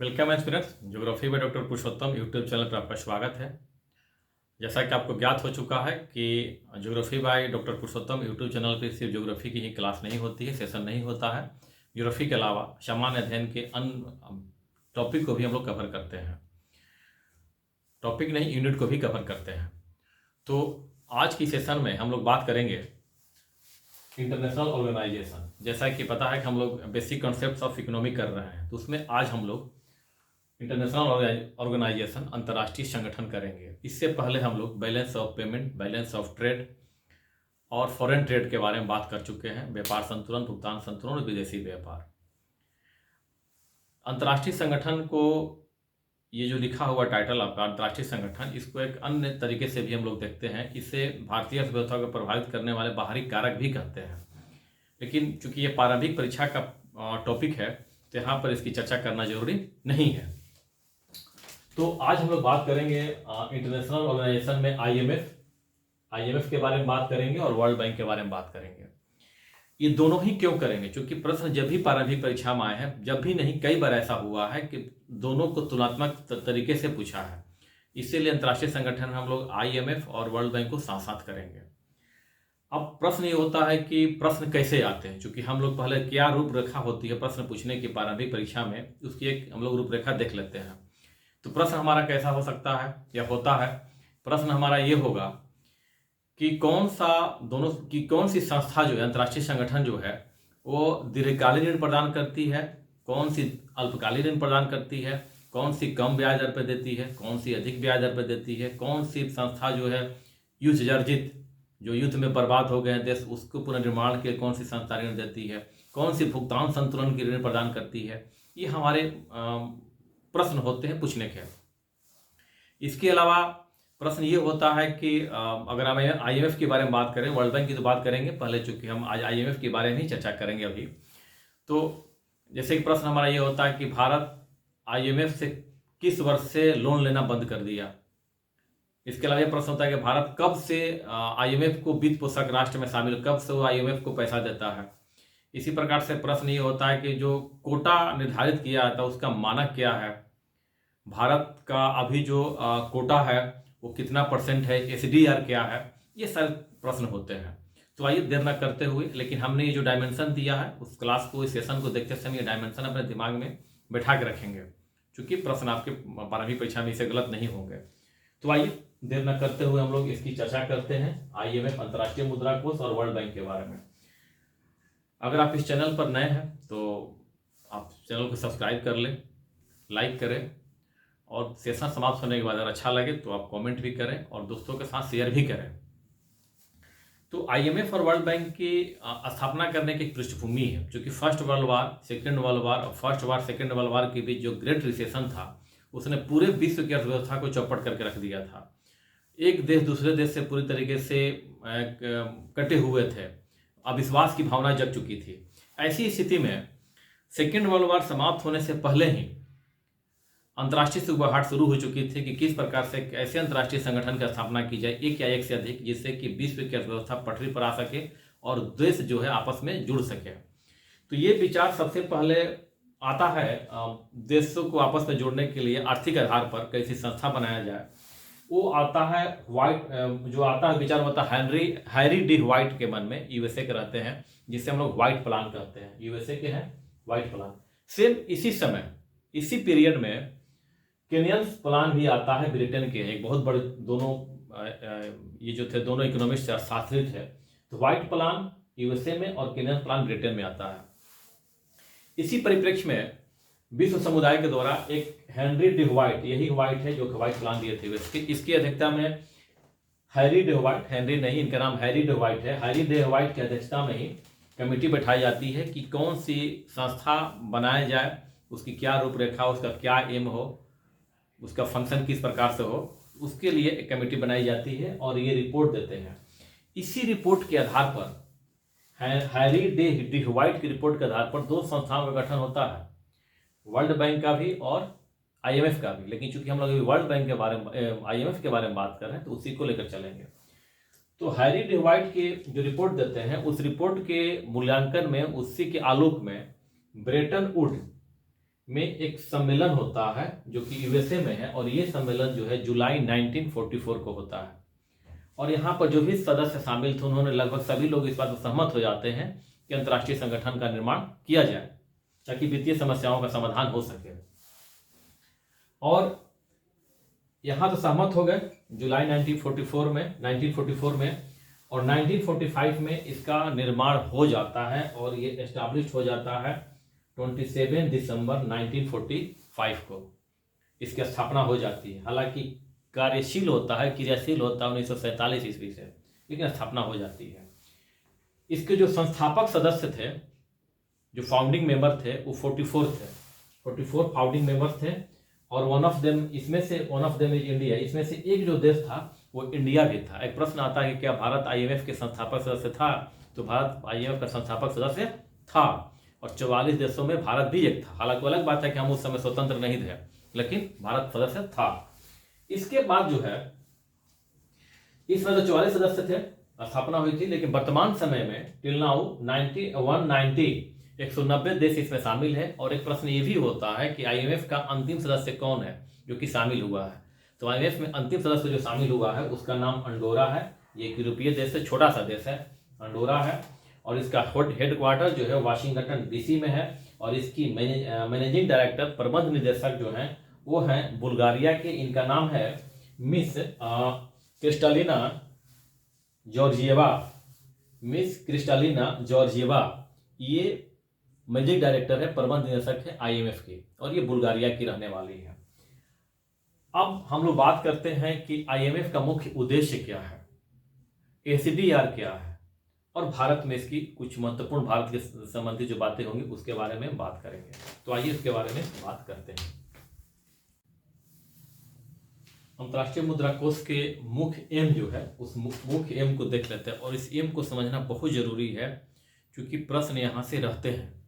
Welcome students, geography में doctor पुरुषोत्तम YouTube channel पर आपका स्वागत है। जैसा कि आपको ज्ञात हो चुका है कि geography by doctor Purushottam YouTube channel पर सिर्फ ज्योग्राफी की ही क्लास नहीं होती है, सेशन नहीं होता है। ज्योग्राफी के अलावा सामान्य अध्ययन के अन्य टॉपिक को भी हम लोग कवर करते हैं, टॉपिक नहीं यूनिट को भी कवर करते हैं। तो आज की सेशन में हम लोग बात करेंगे इंटरनेशनल ऑर्गेनाइजेशन। जैसा कि पता है कि हम लोग बेसिक कॉन्सेप्ट्स ऑफ इकोनॉमी कर रहे हैं, तो उसमें आज हम लोग इंटरनेशनल ऑर्गेनाइजेशन अंतर्राष्ट्रीय संगठन करेंगे। इससे पहले हम लोग balance of payment, balance of trade और फॉरेन ट्रेड के बारे में बात कर चुके हैं, व्यापार संतुलन, भुगतान संतुलन और विदेशी व्यापार। अंतर्राष्ट्रीय संगठन को ये जो लिखा हुआ टाइटल आपका अंतर्राष्ट्रीय संगठन, इसको एक अन्य तरीके से भी हम लोग देखते हैं। इसे भारतीय अर्थव्यवस्था को प्रभावित करने वाले बाहरी कारक भी कहते हैं, लेकिन चूंकि ये प्रारंभिक परीक्षा का टॉपिक है तो यहाँ पर इसकी चर्चा करना जरूरी नहीं है। तो आज हम लोग बात करेंगे इंटरनेशनल ऑर्गेनाइजेशन में आईएमएफ के बारे में बात करेंगे और वर्ल्ड बैंक के बारे में बात करेंगे। ये दोनों ही क्यों करेंगे? क्योंकि प्रश्न जब भी प्रारंभिक परीक्षा में आए हैं, जब भी नहीं कई बार ऐसा हुआ है कि दोनों को तुलनात्मक तरीके से पूछा है। इसीलिए अंतर्राष्ट्रीय संगठन में हम लोग आईएमएफ और वर्ल्ड बैंक को साथ साथ करेंगे। अब प्रश्न ये होता है कि प्रश्न कैसे आते हैं, क्योंकि हम लोग पहले क्या रूपरेखा होती है प्रश्न पूछने की प्रारंभिक परीक्षा में, उसकी एक हम लोग रूपरेखा देख लेते हैं। तो प्रश्न हमारा कैसा हो सकता है या होता है? प्रश्न हमारा ये होगा कि कौन सी संस्था जो है, अंतर्राष्ट्रीय संगठन जो है, वो दीर्घकालीन ऋण प्रदान करती है, कौन सी अल्पकालीन ऋण प्रदान करती है, कौन सी कम ब्याज दर पर देती है, कौन सी अधिक ब्याज दर पर देती है, कौन सी संस्था जो है युद्ध जर्जित, जो युद्ध में बर्बाद हो गए हैं देश, उसको पुनर्निर्माण के कौन सी संस्था ऋण देती है, कौन सी भुगतान संतुलन की ऋण प्रदान करती है। ये हमारे प्रश्न होते हैं पूछने के। इसके अलावा प्रश्न ये होता है कि अगर हम आईएमएफ के बारे में बात करें, वर्ल्ड बैंक की तो बात करेंगे पहले, चूंकि हम आज आईएमएफ के बारे में ही चर्चा करेंगे अभी। तो जैसे कि प्रश्न हमारा ये होता है कि भारत आईएमएफ से किस वर्ष से लोन लेना बंद कर दिया। इसके अलावा ये प्रश्न होता है कि भारत कब से आईएमएफ को वित्त पोषक राष्ट्र में शामिल, कब से वो आईएमएफ को पैसा देता है। इसी प्रकार से प्रश्न ये होता है कि जो कोटा निर्धारित किया जाता है उसका मानक क्या है, भारत का अभी जो कोटा है वो कितना % है, एसडीआर क्या है। ये सारे प्रश्न होते हैं। तो आइए देर न करते हुए, लेकिन हमने ये जो डायमेंशन दिया है उस क्लास को, इस सेशन को देखते समय ये डायमेंशन अपने दिमाग में बैठा के रखेंगे, क्योंकि प्रश्न आपके प्रारंभिक परीक्षा में इसे गलत नहीं होंगे। तो आइए देर न करते हुए हम लोग इसकी चर्चा करते हैं, आईएमएफ, अंतर्राष्ट्रीय मुद्रा कोष और वर्ल्ड बैंक के बारे में। अगर आप इस चैनल पर नए हैं तो आप चैनल को सब्सक्राइब कर लें, लाइक करें, और सेशन समाप्त होने के बाद अगर अच्छा लगे तो आप कमेंट भी करें और दोस्तों के साथ शेयर भी करें। तो आईएमएफ और वर्ल्ड बैंक की स्थापना करने की पृष्ठभूमि है, क्योंकि first world war, second world war और first war second world war के बीच जो ग्रेट रिसेशन था, उसने पूरे विश्व की अर्थव्यवस्था को चौपट करके रख दिया था। एक देश दूसरे देश से पूरी तरीके से कटे हुए थे, अविश्वास की भावना जग चुकी थी। ऐसी स्थिति में सेकेंड वर्ल्ड वार समाप्त होने से पहले ही अंतर्राष्ट्रीय सुगबुगाहट शुरू हो चुकी थी कि किस प्रकार से ऐसे अंतर्राष्ट्रीय संगठन की स्थापना की जाए, एक या एक से अधिक, जिससे कि विश्व की अर्थव्यवस्था पटरी पर आ सके और देश जो है आपस में जुड़ सके। तो ये विचार सबसे पहले आता है देशों को आपस में जोड़ने के लिए आर्थिक आधार पर कैसी संस्था बनाया जाए। वो आता है विचार होता है हैरी डी व्हाइट के मन में, यूएसए के रहते हैं, जिसे हम लोग व्हाइट प्लान कहते हैं। यूएसए के हैं व्हाइट प्लान। सेम इसी समय, इसी पीरियड में केनियंस प्लान भी आता है, ब्रिटेन के एक बहुत बड़े, दोनों ये जो थे दोनों इकोनॉमिस्ट शास्त्री थे। तो व्हाइट प्लान यूएसए में और केनियन प्लान ब्रिटेन में आता है। इसी परिप्रेक्ष्य में विश्व समुदाय के द्वारा एक हेनरी डी व्हाइट, यही व्हाइट है जो व्हाइट प्लान दिए थे, इसकी अध्यक्षता में हैरी डी व्हाइट, हेनरी नहीं, इनका नाम हैरी डी व्हाइट है, हैरी डी व्हाइट की अध्यक्षता में ही कमेटी बैठाई जाती है कि कौन सी संस्था बनाया जाए, उसकी क्या रूपरेखा, उसका क्या एम हो, उसका फंक्शन किस प्रकार से हो, उसके लिए एक कमेटी बनाई जाती है और ये रिपोर्ट देते हैं। इसी रिपोर्ट के आधार पर, हैरी डी व्हाइट की रिपोर्ट के आधार पर दो संस्थाओं का गठन होता है, वर्ल्ड बैंक का भी और आईएमएफ का भी। लेकिन चूंकि हम लोग अभी वर्ल्ड बैंक के बारे में, आईएमएफ के बारे में बात कर रहे हैं, तो उसी को लेकर चलेंगे। तो हैरी डी व्हाइट की जो रिपोर्ट देते हैं, उस रिपोर्ट के मूल्यांकन में, उसी के आलोक में ब्रेटन वुड में एक सम्मेलन होता है जो कि यूएसए में है, और ये सम्मेलन जो है जुलाई 1944 को होता है। और यहाँ पर जो भी सदस्य शामिल थे उन्होंने लगभग सभी लोग इस बात पर सहमत हो जाते हैं कि अंतर्राष्ट्रीय संगठन का निर्माण किया जाए ताकि वित्तीय समस्याओं का समाधान हो सके। और यहाँ तो सहमत हो गए जुलाई 1944 में, और 1945 में इसका निर्माण हो जाता है और ये एस्टैब्लिश हो जाता है 27 दिसंबर 1945 को इसकी स्थापना हो जाती है। हालांकि कार्यशील होता है, क्रियाशील होता है 1947 ईस्वी से, लेकिन स्थापना हो जाती है। इसके जो संस्थापक सदस्य थे, जो फाउंडिंग मेंबर थे, वो 44 थे, 44 फाउंडिंग मेंबर्स थे। और one of them is India. इसमें से एक जो देश था वो इंडिया भी था। एक प्रश्न आता है कि क्या भारत आईएमएफ के संस्थापक सदस्य था? तो भारत आईएमएफ का संस्थापक सदस्य था, और 44 देशों में भारत भी एक था। हालांकि अलग बात है कि हम उस समय स्वतंत्र नहीं थे, लेकिन भारत सदस्य था। इसके बाद जो है इसमें तो 44 सदस्य थे, स्थापना हुई थी, लेकिन वर्तमान समय में टिल नाउ 190 देश इसमें शामिल है। और एक प्रश्न ये भी होता है कि आईएमएफ का अंतिम सदस्य कौन है जो कि शामिल हुआ है? तो आईएमएफ में अंतिम सदस्य जो शामिल हुआ है उसका नाम अंडोरा है। ये एक यूरोपीय देश है, छोटा सा देश है, अंडोरा है। और इसका हेडक्वार्टर जो है वाशिंगटन डीसी में है। और इसकी मैनेजिंग डायरेक्टर, प्रबंध निदेशक जो हैं वो हैं बुल्गारिया के। इनका नाम है मिस क्रिस्टालिना जॉर्जिएवा। ये मैनेजिंग डायरेक्टर है, प्रबंध निदेशक है आईएमएफ की, और ये बुल्गारिया की रहने वाली है। अब हम लोग बात करते हैं कि आईएमएफ का मुख्य उद्देश्य क्या है, एसीडीआर क्या है, और भारत में इसकी कुछ महत्वपूर्ण भारत के संबंधी जो बातें होंगी उसके बारे में बात करेंगे। तो आइए इसके बारे में बात करते हैं। अंतर्राष्ट्रीय मुद्रा कोष के मुख्य एम जो है उस मुख्य एम को देख लेते हैं। और इस एम को समझना बहुत जरूरी है क्योंकि प्रश्न यहाँ से रहते हैं।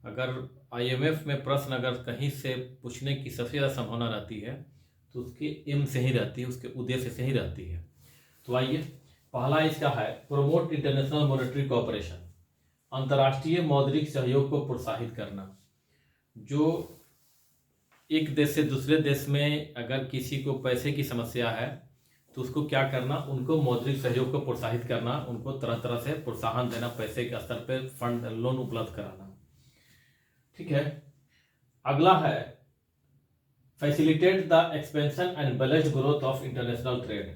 अगर आईएमएफ में प्रश्न अगर कहीं से पूछने की सबसे ज़्यादा संभावना रहती है तो उसके एम से ही रहती है, उसके उद्देश्य से ही रहती है। तो आइए, पहला इसका है प्रोमोट इंटरनेशनल मॉनेटरी कोऑपरेशन, अंतर्राष्ट्रीय मौद्रिक सहयोग को प्रोत्साहित करना। जो एक देश से दूसरे देश में अगर किसी को पैसे की समस्या है तो उसको क्या करना, उनको मौद्रिक सहयोग को प्रोत्साहित करना, उनको तरह तरह से प्रोत्साहन देना, पैसे के स्तर पर फंड लोन उपलब्ध कराना। ठीक है। अगला है facilitate the expansion and balanced growth of international trade,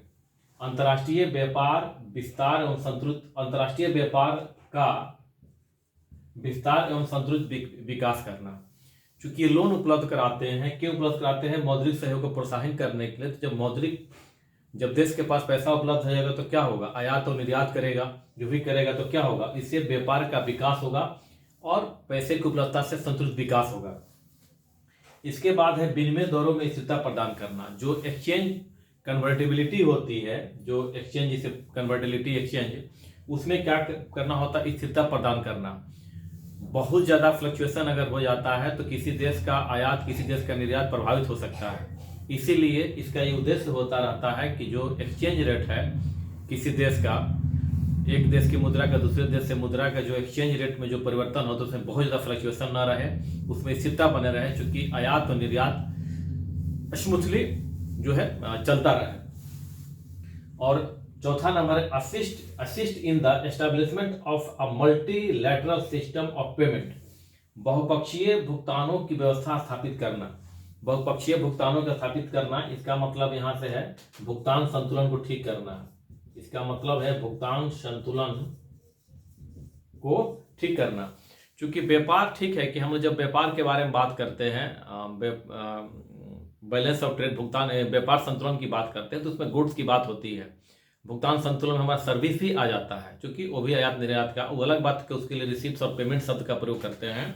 अंतर्राष्ट्रीय व्यापार विस्तार एवं संतुलित अंतर्राष्ट्रीय व्यापार का विस्तार एवं संतुलित विकास करना। चूंकि ये लोन उपलब्ध कराते हैं, क्यों उपलब्ध कराते हैं? मौद्रिक सहयोग को प्रोत्साहन करने के लिए। तो जब देश के पास पैसा उपलब्ध हो जाएगा तो क्या होगा? आयात और निर्यात करेगा, जो भी करेगा तो क्या होगा? इससे व्यापार का विकास होगा और पैसे की उपलब्धता से संतुलित विकास होगा। इसके बाद है विनिमय दरों में स्थिरता प्रदान करना। जो एक्सचेंज कन्वर्टिबिलिटी होती है, जो एक्सचेंज जिसे कन्वर्टिबिलिटी एक्सचेंज, उसमें क्या करना होता है? स्थिरता प्रदान करना। बहुत ज़्यादा फ्लक्चुएशन अगर हो जाता है तो किसी देश का आयात, किसी देश का निर्यात प्रभावित हो सकता है। इसीलिए इसका ये उद्देश्य होता रहता है कि जो एक्सचेंज रेट है किसी देश का, एक देश की मुद्रा का दूसरे देश से मुद्रा का जो एक्सचेंज रेट में जो परिवर्तन होता है उसमें बहुत ज़्यादा फ्लक्चुएशन ना रहे, उसमें स्थिरता बने रहे, चूँकि आयात और निर्यात स्मूथली जो है चलता रहे। और चौथा नंबर है assist in the establishment of a multilateral system of payment, बहुपक्षीय भुगतानों की व्यवस्था स्थापित करना। बहुपक्षीय भुगतानों को स्थापित करना, इसका मतलब यहाँ से है भुगतान संतुलन को ठीक करना। इसका मतलब है भुगतान संतुलन को ठीक करना। क्योंकि व्यापार, ठीक है कि हम जब व्यापार के बारे में बात करते हैं, बैलेंस ऑफ ट्रेड, भुगतान व्यापार संतुलन की बात करते हैं तो उसमें गुड्स की बात होती है। भुगतान संतुलन हमारा सर्विस भी आ जाता है, क्योंकि वो भी आयात निर्यात का, वो अलग बात कि उसके लिए रिसीप्ट और पेमेंट शब्द का प्रयोग करते हैं।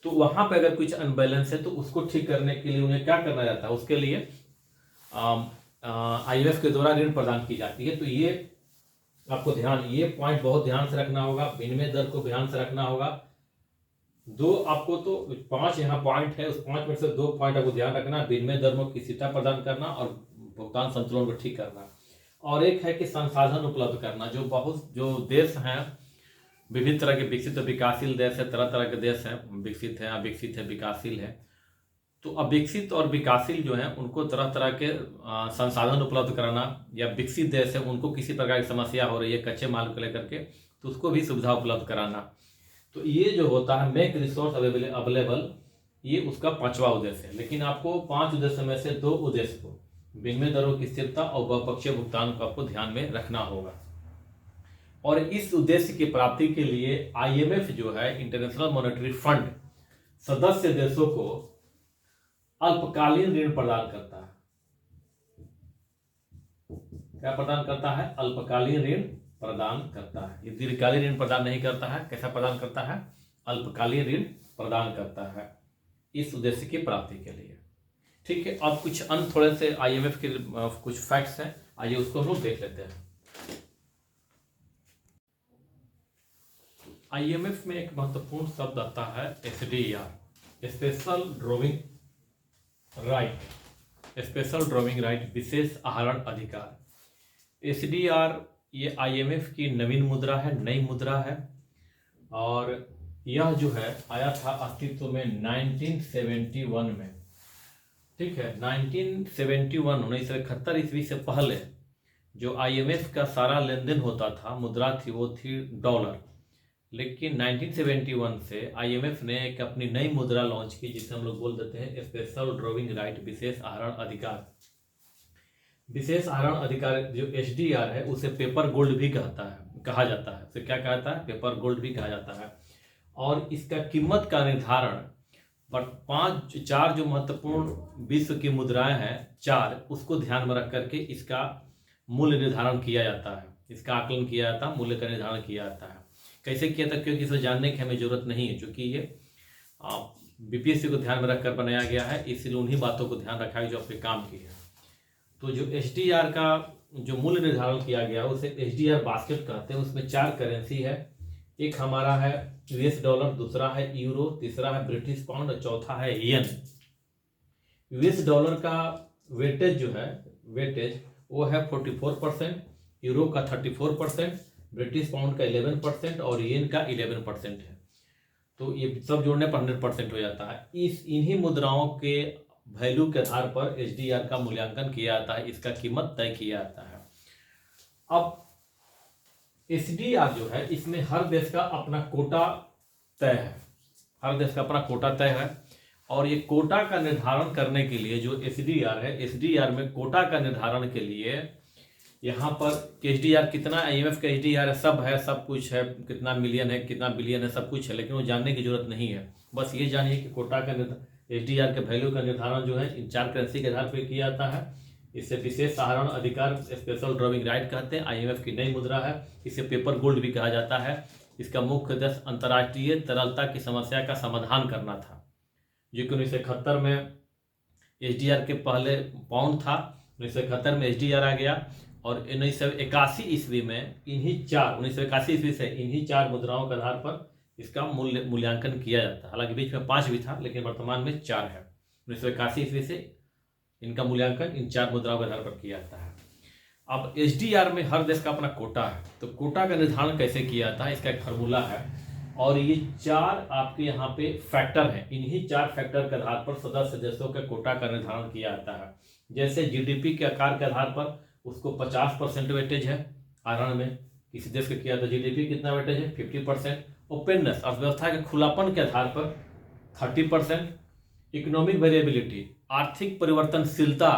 तो वहां पे अगर कुछ अनबैलेंस है तो उसको ठीक करने के लिए उन्हें क्या करना जाता है? उसके लिए आईएमएफ के द्वारा ऋण प्रदान की जाती है। तो ये आपको ये पॉइंट बहुत ध्यान से रखना होगा। विनिमय दर को ध्यान से रखना होगा। दो आपको तो 5 यहाँ पॉइंट है, उस 5 में से 2 पॉइंट आपको ध्यान रखना, विनिमय दर की स्थिरता प्रदान करना और भुगतान संतुलन को ठीक करना। और एक है कि संसाधन उपलब्ध करना। जो देश हैं विभिन्न तरह के विकसित और विकासशील देश है, तरह तरह के देश हैं, विकसित है, अविकसित है, विकासशील है। तो अविकसित और विकासशील जो है उनको तरह तरह के संसाधन उपलब्ध कराना, या विकसित देश है उनको किसी प्रकार की समस्या हो रही है कच्चे माल को लेकर के, तो उसको भी सुविधा उपलब्ध कराना। तो ये जो होता है मेक रिसोर्स अवेलेबल, ये उसका 5वां उद्देश्य है। लेकिन आपको 5 उद्देश्य में से 2 उद्देश्य को, विनिमय दरों की स्थिरता और बहुपक्षीय भुगतान को आपको ध्यान में रखना होगा। और इस उद्देश्य की प्राप्ति के लिए IMF जो है, इंटरनेशनल मॉनेटरी फंड, सदस्य देशों को अल्पकालीन ऋण प्रदान करता है। क्या प्रदान करता है? अल्पकालीन ऋण प्रदान करता है। ये दीर्घकालीन ऋण प्रदान नहीं करता है। कैसा प्रदान करता है? अल्पकालीन ऋण प्रदान करता है इस उद्देश्य की प्राप्ति के लिए। ठीक है, अब कुछ अन्य थोड़े से IMF के कुछ फैक्ट्स हैं, आइए उसको हम लोग देख लेते हैं। IMF में एक महत्वपूर्ण शब्द आता है SDR, special drawing right, special drawing right, विशेष आहरण अधिकार। SDR ये IMF की नवीन मुद्रा है, नई मुद्रा है, और यह जो है आया था अस्तित्व में 1971 में। ठीक है, 1971 1971 ईस्वी से पहले जो IMF का सारा लेन देन होता था, मुद्रा थी, वो थी डॉलर। लेकिन 1971 से IMF ने एक अपनी नई मुद्रा लॉन्च की, जिसे हम लोग बोल देते हैं स्पेशल ड्रॉइंग राइट, विशेष आहरण अधिकार। विशेष आहरण अधिकार जो SDR है उसे पेपर गोल्ड भी कहा जाता है। उसे क्या कहता है? पेपर गोल्ड भी कहा जाता है। और इसका कीमत का निर्धारण पर 4 जो महत्वपूर्ण विश्व की मुद्राएं हैं, 4, उसको ध्यान में रख करके इसका मूल्य निर्धारण किया जाता है, इसका आकलन किया जाता है, मूल्य का निर्धारण किया जाता है। कैसे किया था? क्योंकि इसे जानने की हमें जरूरत नहीं है, क्योंकि ये BPSC को ध्यान में रखकर बनाया गया है, इसलिए उन्हीं बातों को ध्यान रखा है जो आपके काम की है। तो जो SDR का जो मूल्य निर्धारण किया गया उसे SDR बास्केट कहते हैं। उसमें 4 करेंसी है, एक हमारा है US डॉलर, दूसरा है यूरो, तीसरा है ब्रिटिश पाउंड और चौथा है येन। US डॉलर का वेटेज जो है, वो है 44%, यूरो का 34%, ब्रिटिश पाउंड का 11% और येन का 11% है। तो ये सब जोड़ने पर 100% हो जाता है। इन्हीं मुद्राओं के वैल्यू के आधार पर SDR का मूल्यांकन किया जाता है, इसका कीमत तय किया जाता है। अब SDR जो है, इसमें हर देश का अपना कोटा तय है, हर देश का अपना कोटा तय है। और ये कोटा का निर्धारण करने के लिए जो SDR है, SDR में कोटा का निर्धारण के लिए यहाँ पर SDR कितना, IMF का SDR है, सब कुछ है, कितना मिलियन है, कितना बिलियन है, सब कुछ है, लेकिन वो जानने की जरूरत नहीं है। बस ये जानिए कि कोटा का SDR के वैल्यू का निर्धारण जो है इन 4 करेंसी के आधार पर किया जाता है। इसे विशेष आहरण अधिकार, स्पेशल ड्रॉइंग राइट कहते हैं। IMF की नई मुद्रा है, इसे पेपर गोल्ड भी कहा जाता है। इसका मुख्य उद्देश्य अंतर्राष्ट्रीय तरलता की समस्या का समाधान करना था, जो कि 1971 में SDR के पहले पाउंड था, 1971 में SDR आ गया। और 1981 ईस्वी में इन्हीं 4 मुद्राओं के आधार पर इसका मूल्यांकन किया जाता है। हालांकि बीच में 5 भी था, लेकिन वर्तमान में 4 है। 1981 ईस्वी से इनका मूल्यांकन इन 4 मुद्राओं के आधार पर किया जाता है। अब SDR में हर देश का अपना कोटा है, तो कोटा का निर्धारण कैसे किया जाता है, इसका एक फार्मूला है। और ये 4 आपके यहाँ पे फैक्टर हैं, इन्हीं 4 फैक्टर के आधार पर सदस्य देशों के कोटा का निर्धारण किया जाता है। जैसे GDP के आकार के आधार पर उसको 50% वेटेज है आहरण में, किसी देश का किया तो GDP कितना वेटेज है? 50%। ओपननेस, अर्थव्यवस्था के खुलापन के आधार पर 30%। इकोनॉमिक वेरिएबिलिटी, आर्थिक परिवर्तनशीलता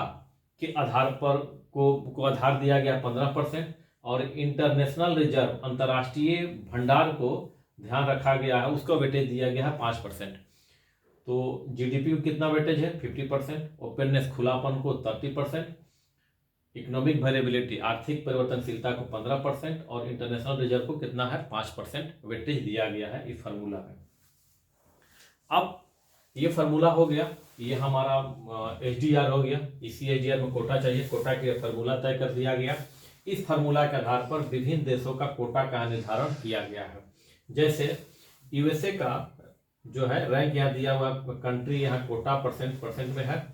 के आधार पर को आधार दिया गया 15%। और इंटरनेशनल रिजर्व, अंतर्राष्ट्रीय भंडार को ध्यान रखा गया है, उसका वेटेज दिया गया है 5%। तो GDP को कितना वेटेज है? 50%। ओपननेस, खुलापन को 30%। इकोनॉमिक वेरिएबिलिटी, आर्थिक परिवर्तनशीलता को 15% और इंटरनेशनल रिजर्व को कितना है? 5% वेटेज दिया गया है इस फार्मूला में। अब ये फार्मूला हो गया, ये हमारा SDR हो गया। इसी SDR में कोटा चाहिए, कोटा के फार्मूला तय कर दिया गया। इस फार्मूला के आधार पर विभिन्न देशों का कोटा का निर्धारण किया गया है। जैसे USA का जो है रैंक यहाँ दिया हुआ, कंट्री यहाँ कोटा परसेंट में है।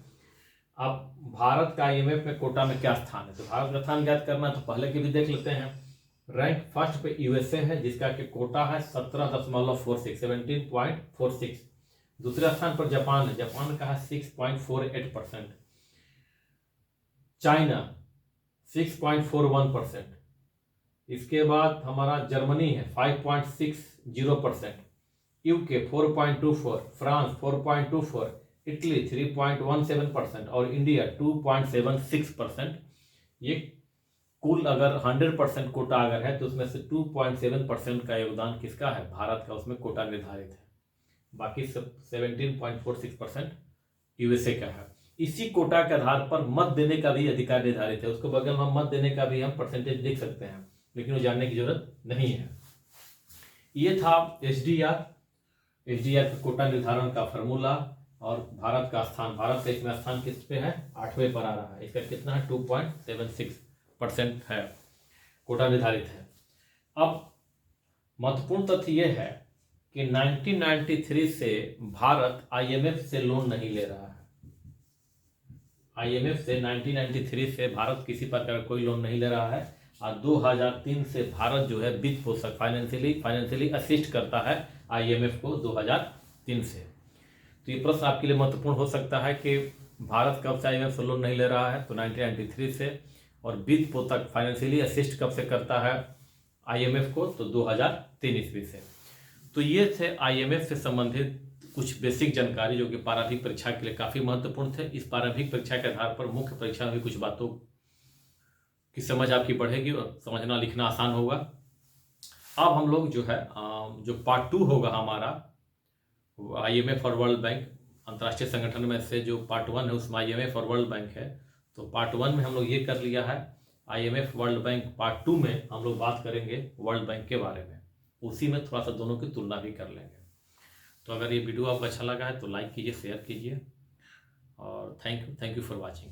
अब भारत का IMF में कोटा में क्या स्थान है, तो भारत का स्थान ज्ञात करना तो पहले के भी देख लेते हैं। रैंक फर्स्ट पे यूएसए है जिसका कि कोटा है 17.46। दूसरे स्थान पर जापान है, जापान का है 6.48%। चाइना 6.41%। इसके बाद हमारा जर्मनी है 5.60%। यूके 4.24, फ्रांस 4.24, इटली 3.17% और इंडिया 2.76%। ये कुल अगर 100% कोटा अगर है तो उसमें से 2.7% का योगदान किसका है? भारत का उसमें कोटा निर्धारित है। बाकी सब 17.46% यूएसए का है। इसी कोटा के आधार पर मत देने का भी अधिकार निर्धारित है। उसको बगल में मत देने का भी हम परसेंटेज देख सकते हैं, लेकिन वो जानने की जरूरत नहीं है। ये था एसडीआर का कोटा निर्धारण का फॉर्मूला और भारत का स्थान। भारत का इसमें स्थान किस पे है? 8वें पर आ रहा है। इसका कितना है? 2.76% है, कोटा निर्धारित है। अब महत्वपूर्ण तथ्य यह है कि 1993 से भारत आईएमएफ से लोन नहीं ले रहा है। आईएमएफ से 1993 से भारत किसी प्रकार कोई लोन नहीं ले रहा है और 2003 से भारत जो है वित्त पोषक फाइनेंशियली असिस्ट करता है आईएमएफ को 2003 से। तो ये प्रश्न आपके लिए महत्वपूर्ण हो सकता है कि भारत कब से आईएमएफ से लोन नहीं ले रहा है? तो 1993 से। और वित्त पोषक फाइनेंशियली असिस्ट कब से करता है आईएमएफ को? तो 2003 ईस्वी से। तो ये थे आईएमएफ से संबंधित कुछ बेसिक जानकारी जो कि प्रारंभिक परीक्षा के लिए काफ़ी महत्वपूर्ण थे। इस प्रारंभिक परीक्षा के आधार पर मुख्य परीक्षा में कुछ बातों की समझ आपकी बढ़ेगी और समझना लिखना आसान होगा। अब हम लोग जो है जो पार्ट 2 होगा हमारा आईएमएफ और वर्ल्ड बैंक अंतर्राष्ट्रीय संगठन में से जो पार्ट 1 है उसमें आईएमएफ और वर्ल्ड बैंक है। तो पार्ट 1 में हम लोग ये कर लिया है आईएमएफ वर्ल्ड बैंक। पार्ट 2 में हम लोग बात करेंगे वर्ल्ड बैंक के बारे में, उसी में थोड़ा सा दोनों की तुलना भी कर लेंगे। तो अगर ये वीडियो आपको अच्छा लगा है तो लाइक कीजिए, शेयर कीजिए और थैंक यू फॉर वॉचिंग।